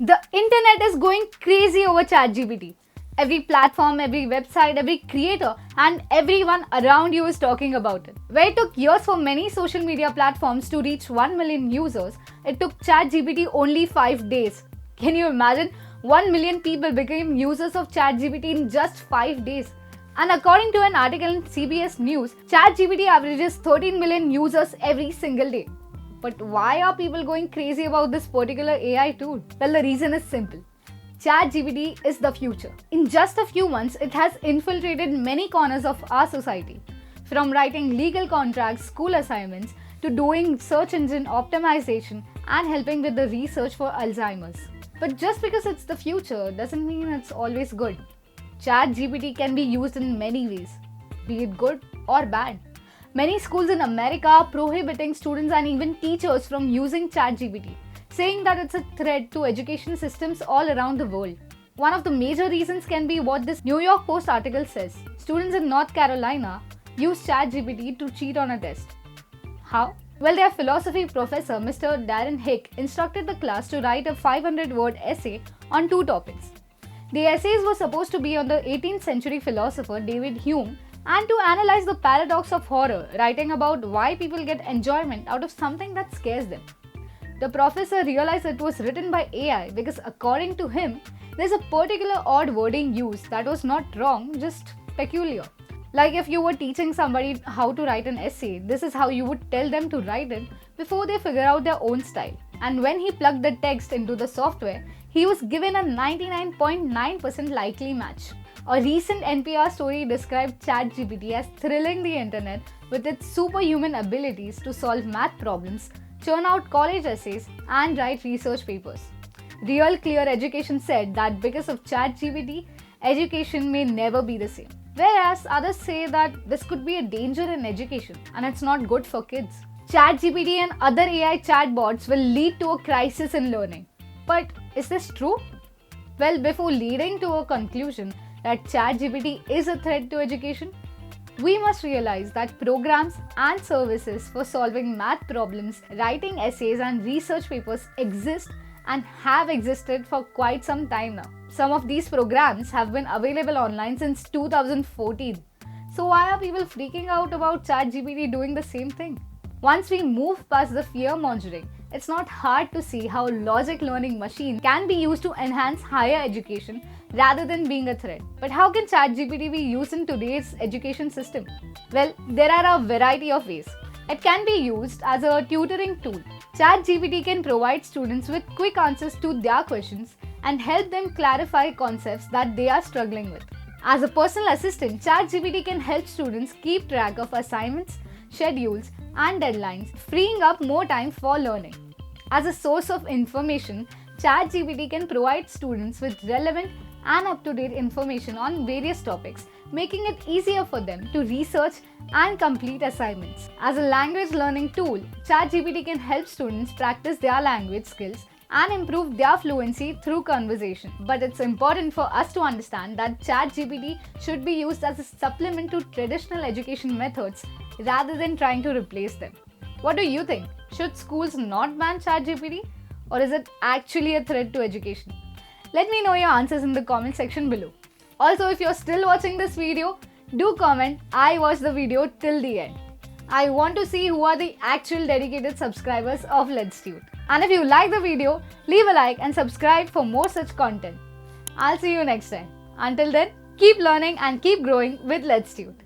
The internet is going crazy over ChatGPT. Every platform, every website, every creator, and everyone around you is talking about it. Where it took years for many social media platforms to reach 1 million users, it took ChatGPT only 5 days. Can you imagine? 1 million people became users of ChatGPT in just 5 days. And according to an article in CBS News, ChatGPT averages 13 million users every single day. But why are people going crazy about this particular AI tool? Well, the reason is simple. ChatGPT is the future. In just a few months, it has infiltrated many corners of our society. From writing legal contracts, school assignments, to doing search engine optimization and helping with the research for Alzheimer's. But just because it's the future doesn't mean it's always good. ChatGPT can be used in many ways, be it good or bad. Many schools in America are prohibiting students and even teachers from using ChatGPT, saying that it's a threat to education systems all around the world. One of the major reasons can be what this New York Post article says. Students in North Carolina use ChatGPT to cheat on a test. How? Well, their philosophy professor, Mr. Darren Hick, instructed the class to write a 500-word essay on 2 topics. The essays were supposed to be on the 18th century philosopher David Hume and to analyze the paradox of horror, writing about why people get enjoyment out of something that scares them. The professor realized it was written by AI because according to him, there's a particular odd wording used that was not wrong, just peculiar. Like if you were teaching somebody how to write an essay, this is how you would tell them to write it before they figure out their own style. And when he plugged the text into the software, he was given a 99.9% likely match. A recent NPR story described ChatGPT as thrilling the internet with its superhuman abilities to solve math problems, churn out college essays, and write research papers. Real Clear Education said that because of ChatGPT, education may never be the same. Whereas others say that this could be a danger in education and it's not good for kids. ChatGPT and other AI chatbots will lead to a crisis in learning. But is this true? Well, before leading to a conclusion that ChatGPT is a threat to education, we must realize that programs and services for solving math problems, writing essays and research papers exist and have existed for quite some time now. Some of these programs have been available online since 2014. So why are people freaking out about ChatGPT doing the same thing? Once we move past the fear-mongering, it's not hard to see how logic learning machines can be used to enhance higher education rather than being a threat. But how can ChatGPT be used in today's education system? Well, there are a variety of ways. It can be used as a tutoring tool. ChatGPT can provide students with quick answers to their questions and help them clarify concepts that they are struggling with. As a personal assistant, ChatGPT can help students keep track of assignments, schedules, and deadlines, freeing up more time for learning. As a source of information, ChatGPT can provide students with relevant and up-to-date information on various topics, making it easier for them to research and complete assignments. As a language learning tool, ChatGPT can help students practice their language skills and improve their fluency through conversation. But it's important for us to understand that ChatGPT should be used as a supplement to traditional education methods rather than trying to replace them. What do you think? Should schools not ban ChatGPT? Or is it actually a threat to education? Let me know your answers in the comment section below. Also, if you're still watching this video, do comment, I watched the video till the end. I want to see who are the actual dedicated subscribers of Letstute. And if you like the video, leave a like and subscribe for more such content. I'll see you next time. Until then, keep learning and keep growing with Letstute.